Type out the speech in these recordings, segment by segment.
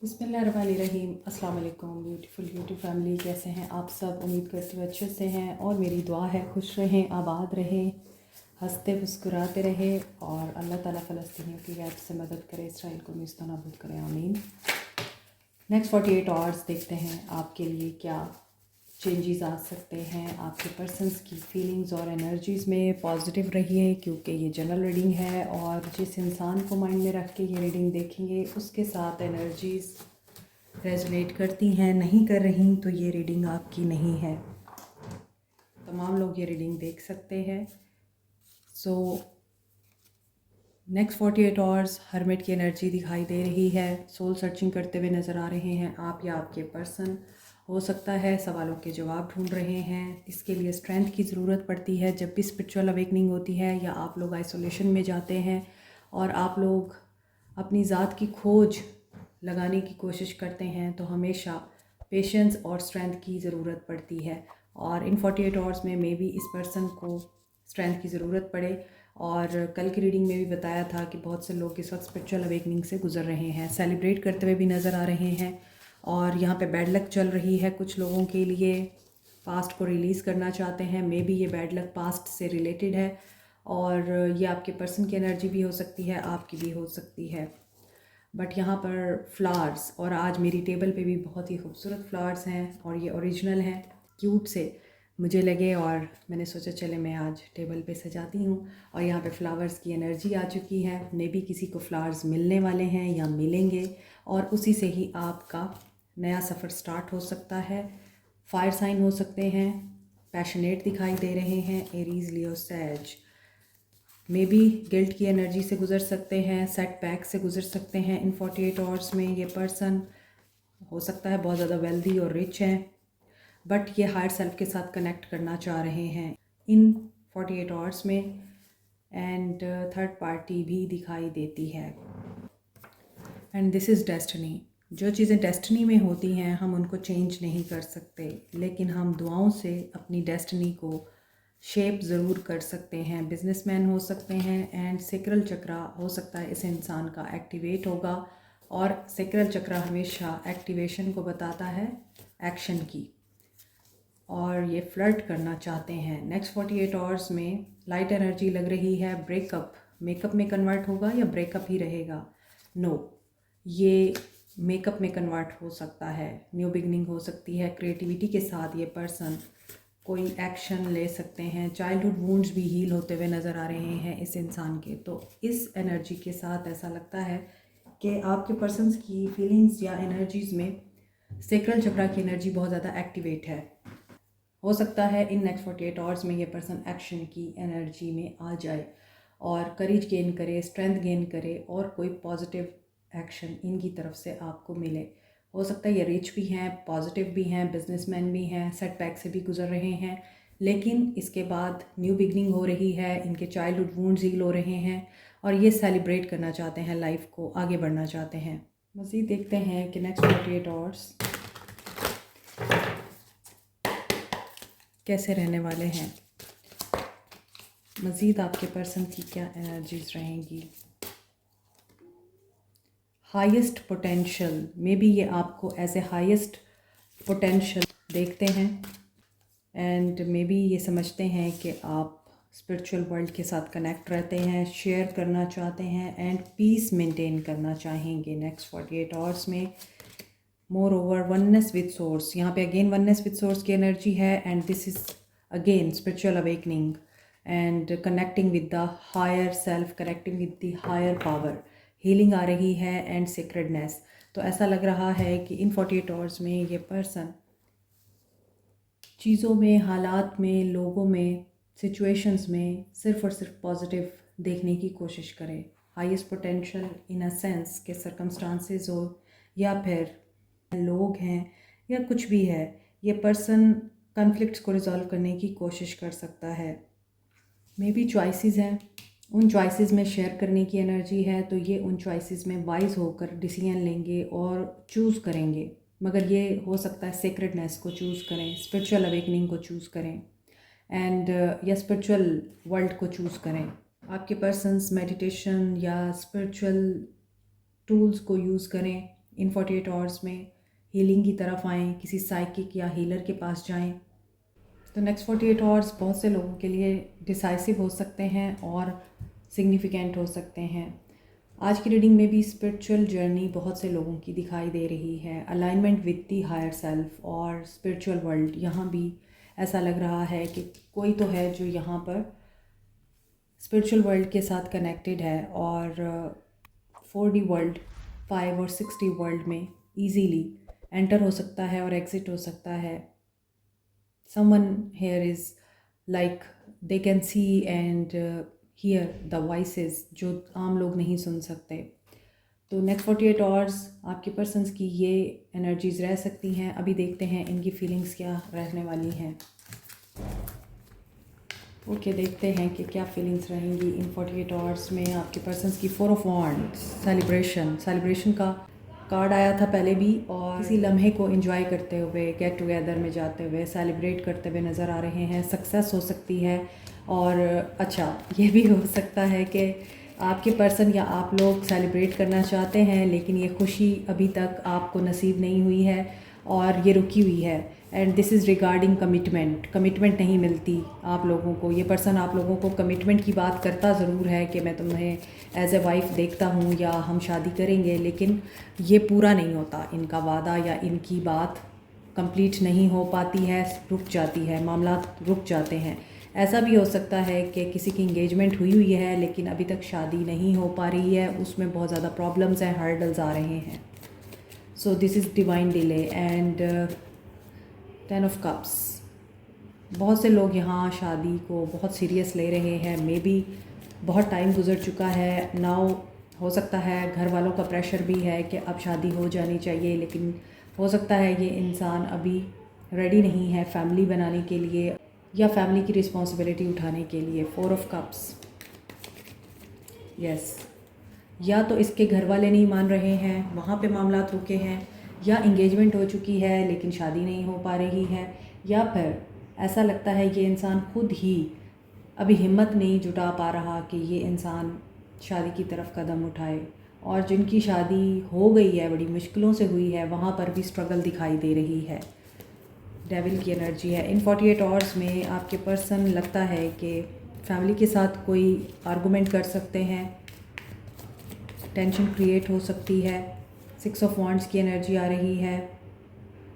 बिस्मिल्लाहिर्रहमानिर्रहीम। अस्सलाम वालेकुम ब्यूटीफुल यूट्यूब फैमिली, कैसे हैं आप सब? उम्मीद करती हूँ अच्छे से हैं और मेरी दुआ है खुश रहें, आबाद रहें, हंसते मुस्कुराते रहें और अल्लाह ताला फ़लस्तीनियों की गैर से मदद करे, इसराइल को निस्त नाबूद करे, आमीन। नेक्स्ट 48 आवर्स देखते हैं आपके लिए क्या चेंजेस आ सकते हैं आपके पर्सन्स की फीलिंग्स और एनर्जीज़ में। पॉजिटिव रहिए क्योंकि ये जनरल रीडिंग है और जिस इंसान को माइंड में रख के ये रीडिंग देखेंगे उसके साथ एनर्जीज़ रेजोनेट करती हैं, नहीं कर रही तो ये रीडिंग आपकी नहीं है। तमाम लोग ये रीडिंग देख सकते हैं। सो नेक्स्ट 48 आवर्स हर्मिट की एनर्जी दिखाई दे रही है। सोल सर्चिंग करते हुए नज़र आ रहे हैं आप या आपके पर्सन। हो सकता है सवालों के जवाब ढूंढ रहे हैं। इसके लिए स्ट्रेंथ की ज़रूरत पड़ती है जब भी स्पिरिचुअल अवेकनिंग होती है या आप लोग आइसोलेशन में जाते हैं और आप लोग अपनी ज़ात की खोज लगाने की कोशिश करते हैं तो हमेशा पेशेंस और स्ट्रेंथ की ज़रूरत पड़ती है। और इन 48 आवर्स में मे बी इस पर्सन को स्ट्रेंथ की ज़रूरत पड़े। और कल की रीडिंग में भी बताया था कि बहुत से लोग इस वक्त स्पिरिचुअल अवेकनिंग से गुजर रहे हैं, सेलिब्रेट करते हुए भी नज़र आ रहे हैं। और यहाँ पे बैड लक चल रही है कुछ लोगों के लिए, पास्ट को रिलीज़ करना चाहते हैं। मे बी ये बैड लक पास्ट से रिलेटेड है और ये आपके पर्सन की एनर्जी भी हो सकती है, आपकी भी हो सकती है। बट यहाँ पर फ्लावर्स, और आज मेरी टेबल पे भी बहुत ही खूबसूरत फ्लावर्स हैं और ये ओरिजिनल हैं, क्यूट से मुझे लगे और मैंने सोचा चले मैं आज टेबल पे सजाती हूँ। और यहाँ पे फ्लावर्स की एनर्जी आ चुकी है। मे बी किसी को फ्लावर्स मिलने वाले हैं या मिलेंगे और उसी से ही आपका नया सफ़र स्टार्ट हो सकता है। फायर साइन हो सकते हैं, पैशनेट दिखाई दे रहे हैं, Aries, Leo, Sag. May be guilt की एनर्जी से गुजर सकते हैं, सेटबैक से गुजर सकते हैं। इन 48 आवर्स में ये पर्सन हो सकता है बहुत ज़्यादा वेल्दी और रिच हैं बट ये हायर सेल्फ के साथ कनेक्ट करना चाह रहे हैं इन 48 आवर्स में। एंड थर्ड पार्टी भी दिखाई देती है। And this is destiny. जो चीज़ें डेस्टिनी में होती हैं हम उनको चेंज नहीं कर सकते, लेकिन हम दुआओं से अपनी डेस्टिनी को शेप ज़रूर कर सकते हैं। बिजनेसमैन हो सकते हैं एंड सेक्रल चक्रा हो सकता है इस इंसान का एक्टिवेट होगा। और सेक्रल चक्रा हमेशा एक्टिवेशन को बताता है, एक्शन की। और ये फ्लर्ट करना चाहते हैं। नेक्स्ट 48 आवर्स में लाइट एनर्जी लग रही है। ब्रेकअप मेकअप में कन्वर्ट होगा या ब्रेकअप ही रहेगा? नो, ये मेकअप में कन्वर्ट हो सकता है, न्यू बिगनिंग हो सकती है। क्रिएटिविटी के साथ ये पर्सन कोई एक्शन ले सकते हैं। चाइल्डहुड वुंड्स भी हील होते हुए नज़र आ रहे हैं इस इंसान के। तो इस एनर्जी के साथ ऐसा लगता है कि आपके पर्सन्स की फीलिंग्स या एनर्जीज़ में सेक्रल चक्रा की एनर्जी बहुत ज़्यादा एक्टिवेट है। हो सकता है इन नेक्स्ट 48 आवर्स में ये पर्सन एक्शन की एनर्जी में आ जाए और करेज गेन करे, स्ट्रेंथ गेन करे और कोई पॉजिटिव एक्शन इनकी तरफ से आपको मिले। हो सकता है ये रिच भी हैं, पॉजिटिव भी हैं, बिजनेसमैन भी हैं, सेटबैक से भी गुजर रहे हैं, लेकिन इसके बाद न्यू बिगनिंग हो रही है, इनके चाइल्डहुड वुंड्स हील हो रहे हैं और ये सेलिब्रेट करना चाहते हैं, लाइफ को आगे बढ़ना चाहते हैं। मज़ीद देखते हैं कि नेक्स्ट 48 आवर्स कैसे रहने वाले हैं। मज़ीद आपके पर्सन की क्या एनर्जीज रहेंगी। हाईएस्ट पोटेंशियल, मे बी ये आपको एज ए हाईएस्ट पोटेंशियल देखते हैं एंड मे बी ये समझते हैं कि आप स्पिरिचुअल वर्ल्ड के साथ कनेक्ट रहते हैं, शेयर करना चाहते हैं एंड पीस मेंटेन करना चाहेंगे नेक्स्ट 48 आवर्स में। More over oneness with source, यहाँ पे अगेन वननेस विद सोर्स की एनर्जी है and this is again spiritual awakening and connecting with the higher self, connecting with the higher power. Healing आ रही है एंड सीक्रेटनेस। तो ऐसा लग रहा है कि इन 48 आवर्स में ये पर्सन चीज़ों में, हालात में, लोगों में, सिचुएशंस में सिर्फ़ और सिर्फ पॉजिटिव देखने की कोशिश करें। Highest potential in a sense के सर्कमस्टांसेस हो या फिर लोग हैं या कुछ भी है, ये पर्सन कॉन्फ्लिक्ट्स को रिजॉल्व करने की कोशिश कर सकता है। मे बी चॉइसेस हैं, उन चॉइसेस में शेयर करने की एनर्जी है, तो ये उन चॉइसेस में वाइज होकर डिसीजन लेंगे और चूज़ करेंगे। मगर ये हो सकता है सेक्रेटनेस को चूज़ करें, स्पिरिचुअल अवेकनिंग को चूज़ करें एंड या स्पिरिचुअल वर्ल्ड को चूज़ करें। आपके पर्सन्स मेडिटेशन या स्पिरिचुअल टूल्स को यूज़ करें इन 48 आवर्स में हीलिंग की तरफ आएँ, किसी साइकिक या हीलर के पास जाएं। तो नेक्स्ट 48 आवर्स बहुत से लोगों के लिए डिसाइसिव हो सकते हैं और सिग्निफिकेंट हो सकते हैं। आज की रीडिंग में भी स्पिरिचुअल जर्नी बहुत से लोगों की दिखाई दे रही है। Alignment with the higher self और स्पिरिचुअल वर्ल्ड, यहाँ भी ऐसा लग रहा है कि कोई तो है जो यहाँ पर स्पिरिचुअल वर्ल्ड के साथ कनेक्टेड है और 4D वर्ल्ड, 5 और 6D वर्ल्ड में ईजीली एंटर हो सकता है और एग्जिट हो सकता है। Someone here is like they can see and here the voices जो आम लोग नहीं सुन सकते। तो नेक्स्ट 48 आवर्स आपके पर्सन्स की ये एनर्जीज़ रह सकती हैं। अभी देखते हैं इनकी फीलिंग्स क्या रहने वाली हैं। ओके, देखते हैं कि क्या फीलिंग्स रहेंगी इन 48 आवर्स में आपके पर्सन्स की। 4 ऑफ वांड्स, सेलिब्रेशन का कार्ड आया था पहले भी, और किसी लम्हे को एंजॉय करते हुए, गेट टुगेदर में जाते हुए, सेलिब्रेट करते हुए नज़र आ रहे हैं। सक्सेस हो सकती है और अच्छा ये भी हो सकता है कि आपके पर्सन या आप लोग सेलिब्रेट करना चाहते हैं लेकिन ये खुशी अभी तक आपको नसीब नहीं हुई है और ये रुकी हुई है। And this is regarding commitment नहीं मिलती आप लोगों को। ये पर्सन आप लोगों को कमिटमेंट की बात करता ज़रूर है कि मैं तुम्हें एज ए वाइफ देखता हूँ या हम शादी करेंगे, लेकिन ये पूरा नहीं होता इनका वादा या इनकी बात कंप्लीट नहीं हो पाती है, रुक जाती है, मामला रुक जाते हैं। ऐसा भी हो सकता है कि किसी की इंगेजमेंट हुई है लेकिन अभी तक शादी नहीं हो पा रही है, उसमें बहुत ज़्यादा प्रॉब्लम्स हैं, हर्डल्स आ रहे हैं। So this is divine delay. And 10 of cups, बहुत से लोग यहाँ शादी को बहुत सीरियस ले रहे हैं। मे बी बहुत टाइम गुजर चुका है नाउ। हो सकता है घर वालों का प्रेशर भी है कि अब शादी हो जानी चाहिए, लेकिन हो सकता है ये इंसान अभी रेडी नहीं है फैमिली बनाने के लिए या फैमिली की रिस्पॉन्सिबिलिटी उठाने के लिए। 4 ऑफ कप्स, यस, या तो इसके घर वाले नहीं मान रहे हैं, वहाँ पे मामला रुके हैं, या इंगेजमेंट हो चुकी है लेकिन शादी नहीं हो पा रही है, या फिर ऐसा लगता है ये इंसान खुद ही अभी हिम्मत नहीं जुटा पा रहा कि ये इंसान शादी की तरफ कदम उठाए। और जिनकी शादी हो गई है, बड़ी मुश्किलों से हुई है, वहाँ पर भी स्ट्रगल दिखाई दे रही है। डेविल की एनर्जी है। इन 48 आवर्स में आपके पर्सन लगता है कि फैमिली के साथ कोई आर्गूमेंट कर सकते हैं, टेंशन क्रिएट हो सकती है। 6 ऑफ वांड्स की एनर्जी आ रही है।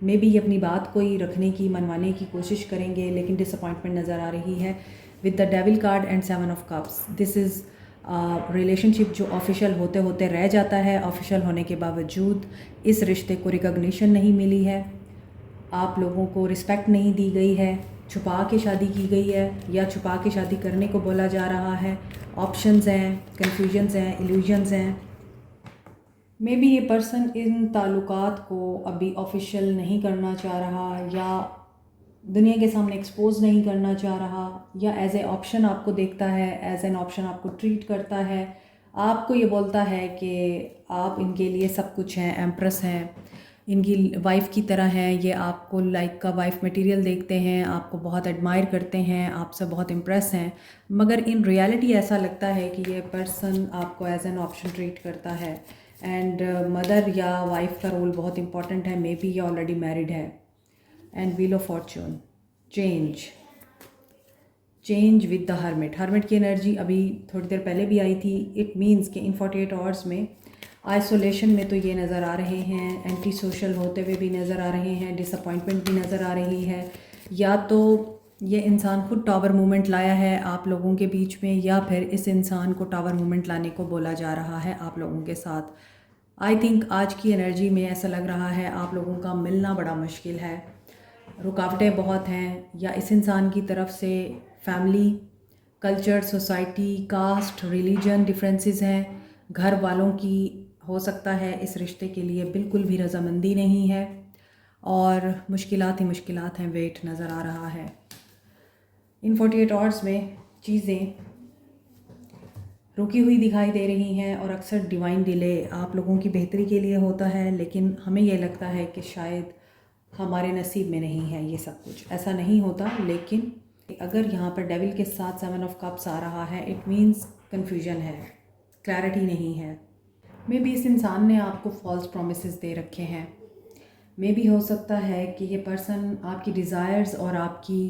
मे बी ये अपनी बात कोई रखने की, मनवाने की कोशिश करेंगे लेकिन डिसअपॉइंटमेंट नज़र आ रही है with the devil card and 7 of cups. This is relationship जो ऑफिशियल होते होते रह जाता है, ऑफिशियल होने के बावजूद इस रिश्ते को रिकॉग्निशन नहीं मिली है, आप लोगों को रिस्पेक्ट नहीं दी गई है, छुपा के शादी की गई है या छुपा के शादी करने को बोला जा रहा है। ऑप्शंस हैं, कन्फ्यूजन्स हैं, इल्यूजन्स हैं। मे बी ये पर्सन इन ताल्लुकात को अभी ऑफिशियल नहीं करना चाह रहा या दुनिया के सामने एक्सपोज नहीं करना चाह रहा, या एज ए ऑप्शन आपको देखता है, एज एन ऑप्शन आपको ट्रीट करता है। आपको ये बोलता है कि आप इनके लिए सब कुछ हैं, एम्प्रेस हैं, इनकी वाइफ़ की तरह हैं, ये आपको लाइक का वाइफ मटेरियल देखते हैं, आपको बहुत एडमायर करते हैं, आपसे बहुत इम्प्रेस हैं। मगर इन रियलिटी ऐसा लगता है कि ये पर्सन आपको एज एन ऑप्शन ट्रीट करता है। एंड मदर या वाइफ का रोल बहुत इंपॉर्टेंट है। मे बी ये ऑलरेडी मैरिड है। And wheel of Fortune, change with the hermit की एनर्जी अभी थोड़ी देर पहले भी आई थी। इट मीन्स कि इन 48 आवर्स में आइसोलेशन में तो ये नज़र आ रहे हैं, एंटी सोशल होते हुए भी नज़र आ रहे हैं, डिसअपॉइंटमेंट भी नज़र आ रही है, या तो ये इंसान खुद टावर मूवमेंट लाया है आप लोगों के बीच में, या फिर इस इंसान को टावर मूवमेंट लाने को बोला जा रहा है आप लोगों के साथ। आई थिंक आज की एनर्जी में ऐसा लग रहा है आप लोगों का मिलना बड़ा मुश्किल है, रुकावटें बहुत हैं, या इस इंसान की तरफ से family, culture, society, caste, religion differences हैं, घर वालों की हो सकता है इस रिश्ते के लिए बिल्कुल भी रजामंदी नहीं है और मुश्किलात ही मुश्किलात हैं, वेट नज़र आ रहा है। इन 48 आवर्स में चीज़ें रुकी हुई दिखाई दे रही हैं और अक्सर डिवाइन डिले आप लोगों की बेहतरी के लिए होता है, लेकिन हमें यह लगता है कि शायद हमारे नसीब में नहीं है ये सब कुछ, ऐसा नहीं होता। लेकिन अगर यहाँ पर डेविल के साथ 7 ऑफ कप्स आ रहा है, इट मीन्स कन्फ्यूजन है, क्लैरिटी नहीं है। मे बी इस इंसान ने आपको फॉल्स प्रॉमिसेस दे रखे हैं। मे बी हो सकता है कि ये पर्सन आपकी डिज़ायर्स और आपकी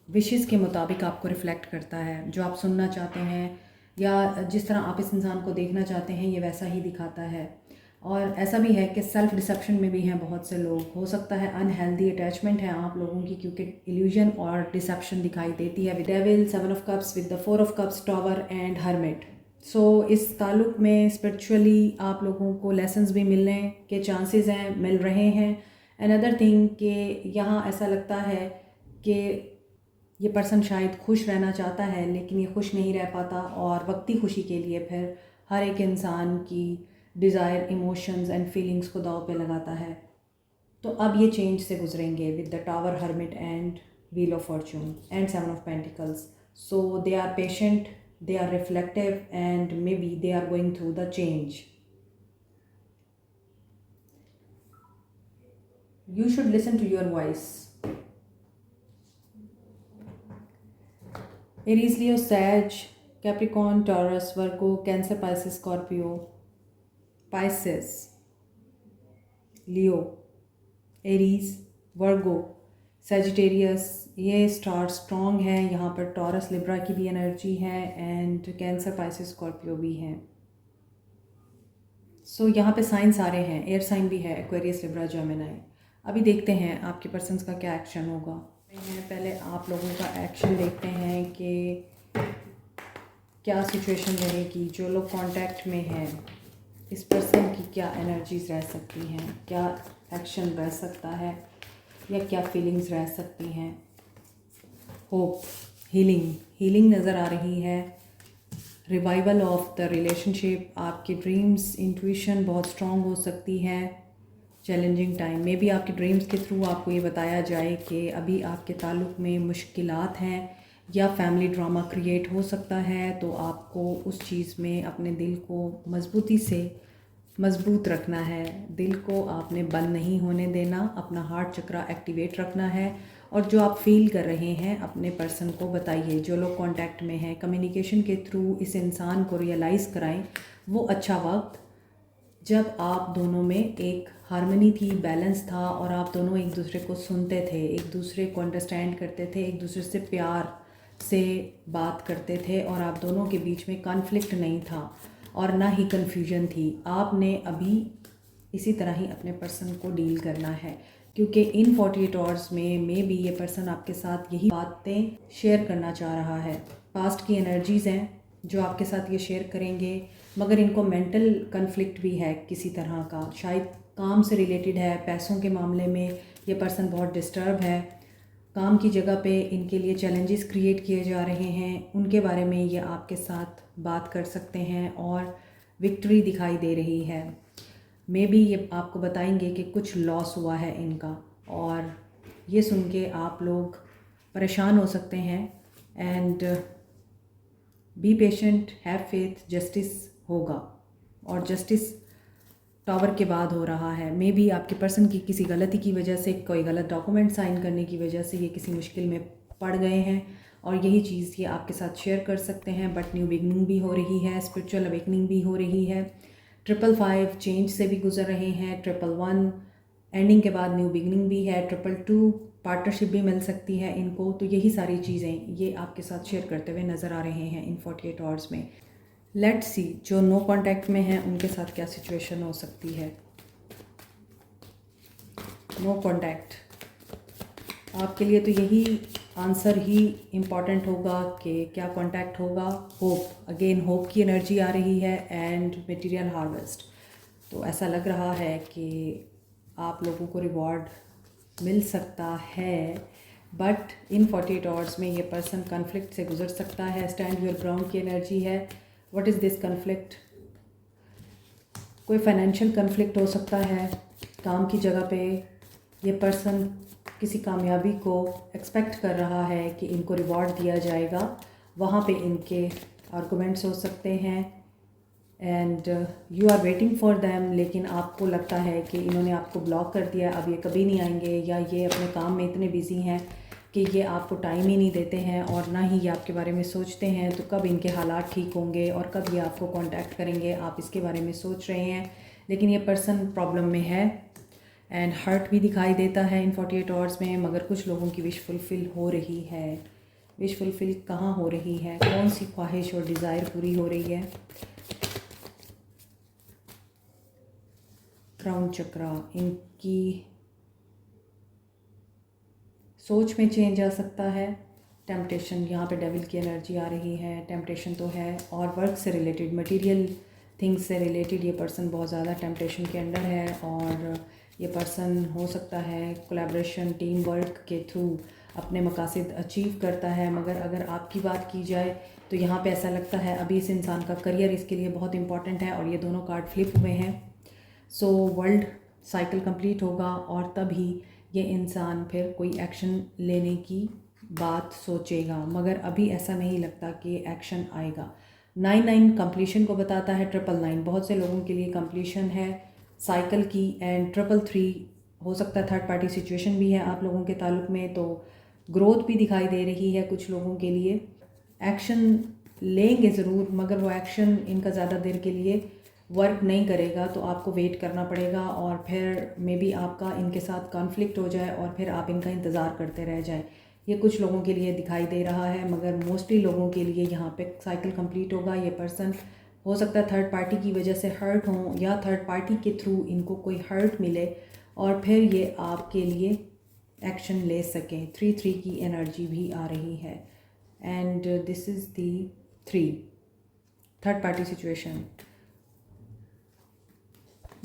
विशेस के मुताबिक आपको रिफ़्लेक्ट करता है। जो आप सुनना चाहते हैं या जिस तरह आप इस इंसान को देखना चाहते हैं ये वैसा ही दिखाता है। और ऐसा भी है कि सेल्फ डिसेप्शन में भी हैं बहुत से लोग। हो सकता है अनहेल्दी अटैचमेंट है आप लोगों की, क्योंकि इल्यूजन और डिसेप्शन दिखाई देती है with devil, 7 of cups with the 4 of cups, tower and hermit. So इस ताल्लुक़ में स्पिरिचुअली आप लोगों को लेसन्स भी मिलने के चांसेस हैं, मिल रहे हैं। अनदर थिंग कि यहाँ ऐसा लगता है कि ये पर्सन शायद खुश रहना चाहता है लेकिन ये खुश नहीं रह पाता, और वक्ती खुशी के लिए फिर हर एक इंसान की डिज़ायर, इमोशंस एंड फीलिंग्स को दाव पे लगाता है। तो अब ये चेंज से गुजरेंगे with the tower, hermit and wheel of fortune and 7 of pentacles. So they are patient, they are reflective, and maybe they are going through the change. You should listen to your voice. Aries, Leo, Sag, Capricorn, Taurus, Virgo, Cancer, Pisces, Scorpio, Pisces, Leo, Aries, Virgo, Sagittarius, ये star strong है। यहाँ पर taurus, Libra की भी energy है and cancer, Pisces, Scorpio भी हैं। सो यहाँ पे साइन सारे हैं, एयर साइन भी है, एक्वेरियस, लिब्रा, जेमिनी। अभी देखते हैं आपके पर्सन्स का क्या एक्शन होगा। पहले आप लोगों का एक्शन देखते हैं कि क्या सिचुएशन रहेगी। जो लोग कांटेक्ट में हैं इस पर्सन की क्या एनर्जीज रह सकती हैं, क्या एक्शन रह सकता है या क्या फीलिंग्स रह सकती हैं। होप, हीलिंग नज़र आ रही है। रिवाइवल ऑफ द रिलेशनशिप, आपके ड्रीम्स, इंट्यूशन बहुत स्ट्रॉन्ग हो सकती है। चैलेंजिंग टाइम, मे बी आपके ड्रीम्स के थ्रू आपको ये बताया जाए कि अभी आपके ताल्लुक़ में मुश्किलात हैं या फैमिली ड्रामा क्रिएट हो सकता है। तो आपको उस चीज़ में अपने दिल को मजबूती से मजबूत रखना है। दिल को आपने बंद नहीं होने देना, अपना हार्ट चक्रा एक्टिवेट रखना है। और जो आप फील कर रहे हैं अपने पर्सन को बताइए। जो लोग कांटेक्ट में हैं, कम्युनिकेशन के थ्रू इस इंसान को रियलाइज़ कराएं वो अच्छा वक्त जब आप दोनों में एक हार्मनी थी, बैलेंस था, और आप दोनों एक दूसरे को सुनते थे, एक दूसरे को अंडरस्टैंड करते थे, एक दूसरे से प्यार से बात करते थे, और आप दोनों के बीच में कॉन्फ्लिक्ट नहीं था और ना ही कन्फ्यूजन थी। आपने अभी इसी तरह ही अपने पर्सन को डील करना है, क्योंकि इन 48 आवर्स में मे बी ये पर्सन आपके साथ यही बातें शेयर करना चाह रहा है। पास्ट की एनर्जीज़ हैं जो आपके साथ ये शेयर करेंगे, मगर इनको मेंटल कन्फ्लिक्ट भी है किसी तरह का, शायद काम से रिलेटेड है। पैसों के मामले में ये पर्सन बहुत डिस्टर्ब है। काम की जगह पे इनके लिए चैलेंजेस क्रिएट किए जा रहे हैं, उनके बारे में ये आपके साथ बात कर सकते हैं और विक्ट्री दिखाई दे रही है। मे बी ये आपको बताएंगे कि कुछ लॉस हुआ है इनका, और ये सुन के आप लोग परेशान हो सकते हैं। And be patient, have faith, justice होगा, और जस्टिस टावर के बाद हो रहा है। मे बी आपके पर्सन की किसी गलती की वजह से, कोई गलत डॉक्यूमेंट साइन करने की वजह से ये किसी मुश्किल में पड़ गए हैं, और यही चीज़ ये आपके साथ शेयर कर सकते हैं। बट न्यू बिगनिंग भी हो रही है, स्पिरिचुअल अवेकनिंग भी हो रही है। 555 चेंज से भी गुजर रहे हैं। 111 एंडिंग के बाद न्यू बिगनिंग भी है। 222 पार्टनरशिप भी मिल सकती है इनको। तो यही सारी चीज़ें ये आपके साथ शेयर करते हुए नज़र आ रहे हैं इन 48 आवर्स में। लेट्स सी जो नो कांटेक्ट में हैं उनके साथ क्या सिचुएशन हो सकती है। नो कांटेक्ट, आपके लिए तो यही आंसर ही इम्पॉर्टेंट होगा कि क्या कांटेक्ट होगा। होप, अगेन होप की एनर्जी आ रही है एंड मटेरियल हार्वेस्ट। तो ऐसा लग रहा है कि आप लोगों को रिवॉर्ड मिल सकता है, बट इन 48 आवर्स में ये पर्सन कन्फ्लिक्ट से गुजर सकता है। स्टैंड योर ग्राउंड की एनर्जी है। What is this conflict? कोई फाइनेंशियल कन्फ्लिक्ट हो सकता है। काम की जगह पे ये पर्सन किसी कामयाबी को एक्सपेक्ट कर रहा है कि इनको रिवॉर्ड दिया जाएगा, वहाँ पे इनके आर्गूमेंट्स हो सकते हैं and you are waiting for them. लेकिन आपको लगता है कि इन्होंने आपको ब्लॉक कर दिया, अब ये कभी नहीं आएंगे, या ये अपने काम में इतने बिजी हैं कि ये आपको टाइम ही नहीं देते हैं और ना ही ये आपके बारे में सोचते हैं। तो कब इनके हालात ठीक होंगे और कब ये आपको कांटेक्ट करेंगे, आप इसके बारे में सोच रहे हैं। लेकिन ये पर्सन प्रॉब्लम में है एंड हर्ट भी दिखाई देता है इन 48 आवर्स में। मगर कुछ लोगों की विश फुलफ़िल हो रही है। विश फुलफ़िल कहाँ हो रही है, कौन सी ख्वाहिश और डिज़ायर पूरी हो रही है? क्राउन चक्रा, इनकी सोच में चेंज आ सकता है। टेम्पटेशन, यहाँ पे डेविल की एनर्जी आ रही है। टेम्पटेशन तो है, और वर्क से रिलेटेड, मटेरियल थिंग्स से रिलेटेड ये पर्सन बहुत ज़्यादा टेम्पटेशन के अंडर है। और ये पर्सन हो सकता है कोलैबोरेशन, टीम वर्क के थ्रू अपने मकासद अचीव करता है। मगर अगर आपकी बात की जाए तो यहाँ पे ऐसा लगता है अभी इस इंसान का करियर इसके लिए बहुत इंपॉर्टेंट है और ये दोनों कार्ड फ्लिप हुए हैं। सो वर्ल्ड साइकिल कंप्लीट होगा और तभी ये इंसान फिर कोई एक्शन लेने की बात सोचेगा। मगर अभी ऐसा नहीं लगता कि एक्शन आएगा। 9 कंप्लीशन को बताता है। 999 बहुत से लोगों के लिए कंप्लीशन है साइकिल की। एंड 333 हो सकता है थर्ड पार्टी सिचुएशन भी है आप लोगों के ताल्लुक में। तो ग्रोथ भी दिखाई दे रही है कुछ लोगों के लिए। एक्शन लेंगे ज़रूर, मगर वो एक्शन इनका ज़्यादा देर के लिए वर्क नहीं करेगा। तो आपको वेट करना पड़ेगा और फिर मे बी आपका इनके साथ कॉन्फ्लिक्ट हो जाए और फिर आप इनका इंतज़ार करते रह जाए। ये कुछ लोगों के लिए दिखाई दे रहा है, मगर मोस्टली लोगों के लिए यहाँ पे साइकिल कंप्लीट होगा। ये पर्सन हो सकता है थर्ड पार्टी की वजह से हर्ट हों या थर्ड पार्टी के थ्रू इनको कोई हर्ट मिले और फिर ये आपके लिए एक्शन ले सकें। 3 की एनर्जी भी आ रही है and this is the 3 third party situation.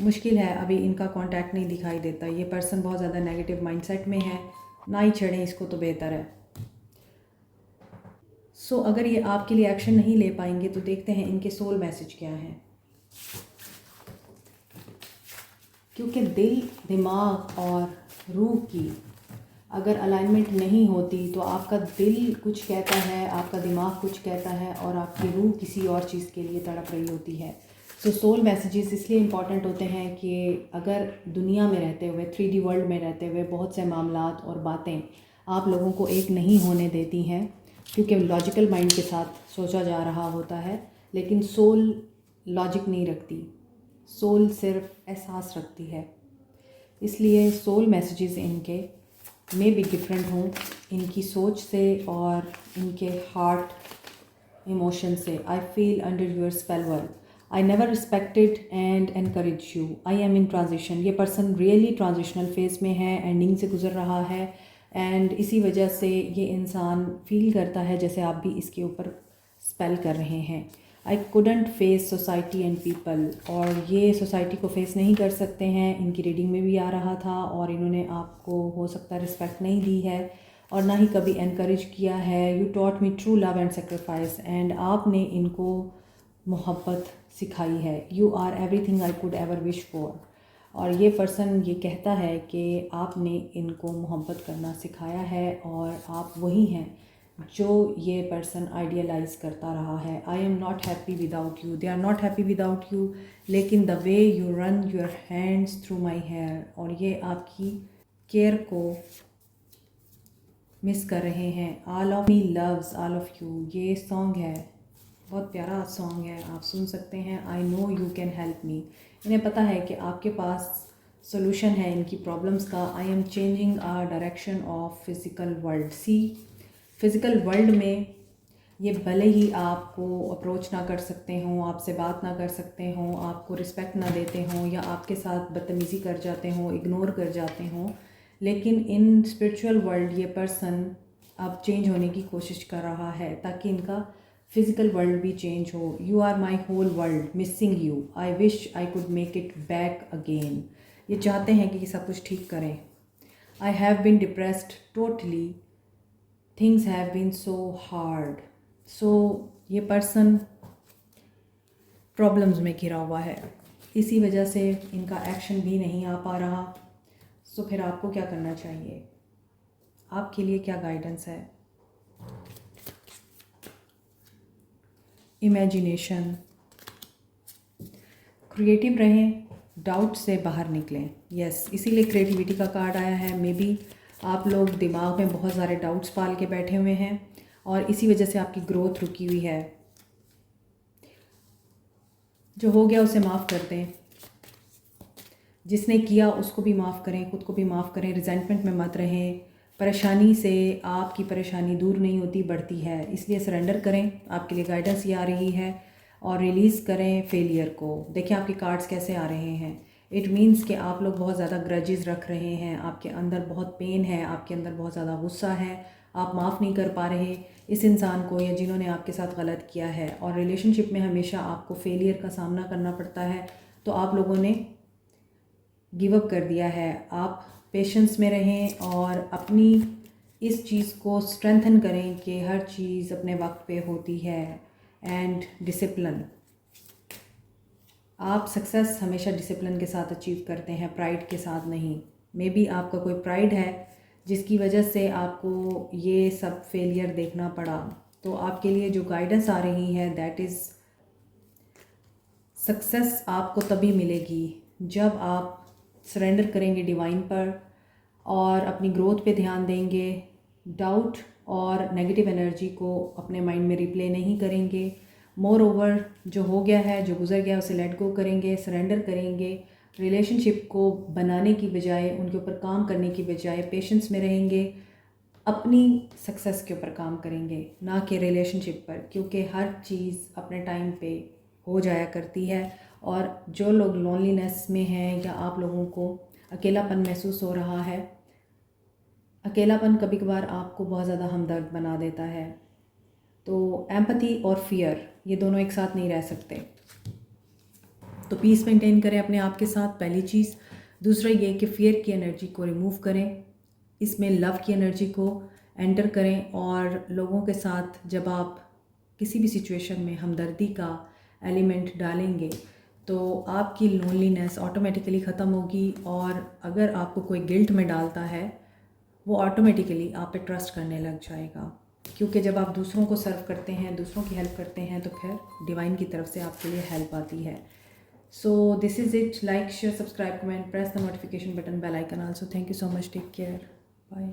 मुश्किल है, अभी इनका कांटेक्ट नहीं दिखाई देता। ये पर्सन बहुत ज़्यादा नेगेटिव माइंडसेट में है, ना ही छेड़ें इसको तो बेहतर है। सो अगर ये आपके लिए एक्शन नहीं ले पाएंगे तो देखते हैं इनके सोल मैसेज क्या है। क्योंकि दिल, दिमाग और रूह की अगर अलाइनमेंट नहीं होती तो आपका दिल कुछ कहता है, आपका दिमाग कुछ कहता है और आपकी रूह किसी और चीज़ के लिए तड़प रही होती है। सो सोल मैसेजेस इसलिए इम्पॉर्टेंट होते हैं कि अगर दुनिया में रहते हुए, 3D वर्ल्ड में रहते हुए बहुत से मामलात और बातें आप लोगों को एक नहीं होने देती हैं, क्योंकि लॉजिकल माइंड के साथ सोचा जा रहा होता है। लेकिन सोल लॉजिक नहीं रखती, सोल सिर्फ एहसास रखती है। इसलिए सोल मैसेजेस इनके में भी डिफरेंट हों इनकी सोच से और इनके हार्ट इमोशन से। I feel under your spell world, I never respected and encourage you, I am in transition. ये पर्सन रियली ट्रांजिशनल फेज में है, एंडिंग से गुजर रहा है एंड इसी वजह से ये इंसान फील करता है जैसे आप भी इसके ऊपर स्पेल कर रहे हैं। I couldn't face society and people, और ये सोसाइटी को फेस नहीं कर सकते हैं। इनकी रीडिंग में भी आ रहा था और इन्होंने आपको हो सकता है रिस्पेक्ट नहीं दी है और ना ही कभी एनकरेज किया है। You taught me true love and sacrifice, and आपने इनको मोहब्बत सिखाई है। You are everything I could ever wish for, और ये पर्सन ये कहता है कि आपने इनको मोहब्बत करना सिखाया है और आप वही हैं जो ये पर्सन आइडियलाइज करता रहा है। I am not happy without you, they are not happy without you, लेकिन the way you run your hands through my hair, और ये आपकी केयर को मिस कर रहे हैं। All of me loves all of you, ये सॉन्ग है, बहुत प्यारा सॉन्ग है, आप सुन सकते हैं। I know you can help me, इन्हें पता है कि आपके पास सोल्यूशन है इनकी प्रॉब्लम्स का। I am changing a direction of physical world. See physical world में ये भले ही आपको अप्रोच ना कर सकते हों, आपसे बात ना कर सकते हों, आपको रिस्पेक्ट ना देते हों या आपके साथ बदतमीज़ी कर जाते हों, इग्नोर कर जाते हों, लेकिन इन स्पिरिचुअल वर्ल्ड ये पर्सन अब चेंज होने की कोशिश कर रहा है ताकि इनका फिज़िकल वर्ल्ड भी चेंज हो। You are my whole world, missing you, I wish I could make it back again. ये चाहते हैं कि सब कुछ ठीक करें। I have been depressed totally, things have been so hard. So ये पर्सन प्रॉब्लम्स में घिरा हुआ है, इसी वजह से इनका एक्शन भी नहीं आ पा रहा। सो फिर आपको क्या करना चाहिए, आपके लिए क्या गाइडेंस है? इमेजिनेशन, क्रिएटिव रहें, डाउट से बाहर निकलें। यस, इसीलिए क्रिएटिविटी का कार्ड आया है। मे बी आप लोग दिमाग में बहुत सारे डाउट्स पाल के बैठे हुए हैं और इसी वजह से आपकी ग्रोथ रुकी हुई है। जो हो गया उसे माफ़ कर दें, जिसने किया उसको भी माफ़ करें, खुद को भी माफ़ करें। रिजेंटमेंट में मत रहें। परेशानी से आपकी परेशानी दूर नहीं होती, बढ़ती है। इसलिए सरेंडर करें, आपके लिए गाइडेंस ये आ रही है, और रिलीज़ करें फेलियर को। देखिए आपके कार्ड्स कैसे आ रहे हैं। इट मीन्स कि आप लोग बहुत ज़्यादा ग्रजेस रख रहे हैं, आपके अंदर बहुत पेन है, आपके अंदर बहुत ज़्यादा गुस्सा है, आप माफ़ नहीं कर पा रहे इस इंसान को या जिन्होंने आपके साथ गलत किया है। और रिलेशनशिप में हमेशा आपको फेलियर का सामना करना पड़ता है, तो आप लोगों ने गिव अप कर दिया है। आप पेशेंस में रहें और अपनी इस चीज़ को स्ट्रेंथन करें कि हर चीज़ अपने वक्त पे होती है। एंड डिसिप्लिन, आप सक्सेस हमेशा डिसिप्लिन के साथ अचीव करते हैं, प्राइड के साथ नहीं। मे बी आपका कोई प्राइड है जिसकी वजह से आपको ये सब फेलियर देखना पड़ा। तो आपके लिए जो गाइडेंस आ रही है दैट इज़ सक्सेस आपको तभी मिलेगी जब आप सरेंडर करेंगे डिवाइन पर और अपनी ग्रोथ पे ध्यान देंगे। डाउट और नेगेटिव एनर्जी को अपने माइंड में रिप्ले नहीं करेंगे। मोर ओवर जो हो गया है, जो गुजर गया, उसे लेट गो करेंगे, सरेंडर करेंगे। रिलेशनशिप को बनाने की बजाय, उनके ऊपर काम करने की बजाय पेशेंस में रहेंगे। अपनी सक्सेस के ऊपर काम करेंगे, ना कि रिलेशनशिप पर, क्योंकि हर चीज़ अपने टाइम पे हो जाया करती है। और जो लोग लोनलीनेस में हैं या आप लोगों को अकेलापन महसूस हो रहा है, अकेलापन कभी कभार आपको बहुत ज़्यादा हमदर्द बना देता है। तो एम्पैथी और फियर ये दोनों एक साथ नहीं रह सकते। तो पीस मेंटेन करें अपने आप के साथ, पहली चीज़। दूसरा ये कि फियर की एनर्जी को रिमूव करें, इसमें लव की एनर्जी को एंटर करें। और लोगों के साथ जब आप किसी भी सिचुएशन में हमदर्दी का एलिमेंट डालेंगे तो आपकी लोनलीनेस ऑटोमेटिकली ख़त्म होगी। और अगर आपको कोई गिल्ट में डालता है, वो ऑटोमेटिकली आप पे ट्रस्ट करने लग जाएगा। क्योंकि जब आप दूसरों को सर्व करते हैं, दूसरों की हेल्प करते हैं, तो फिर डिवाइन की तरफ से आपके लिए हेल्प आती है। So this is it. Like, share, subscribe, comment, press the notification button, bell icon also. Thank you so much. Take care. Bye.